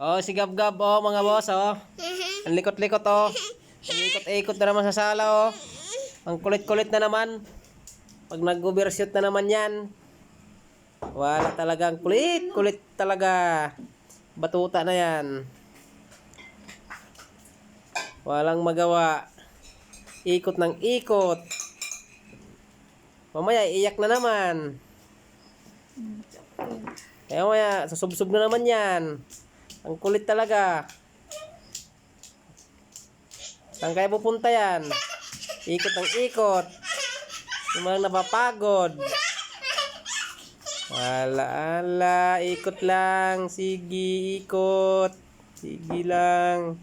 Oh, si Gab-Gab, oh, mga boss, oh. Ang likot-likot, oh. Ang ikot-ikot na naman sa sala, oh. Ang kulit-kulit na naman. Pag nag-overshoot na naman yan. Wala talagang kulit. Kulit talaga. Batuta na yan. Walang magawa. Ikot ng ikot. Mamaya, iyak na naman. Kaya mamaya, susubsob na naman yan. Ang kulit talaga. Saan kaya pupunta yan? Ikot ng ikot. Yung mga napapagod. Ala, ikot lang. Sige, ikot. Sige lang.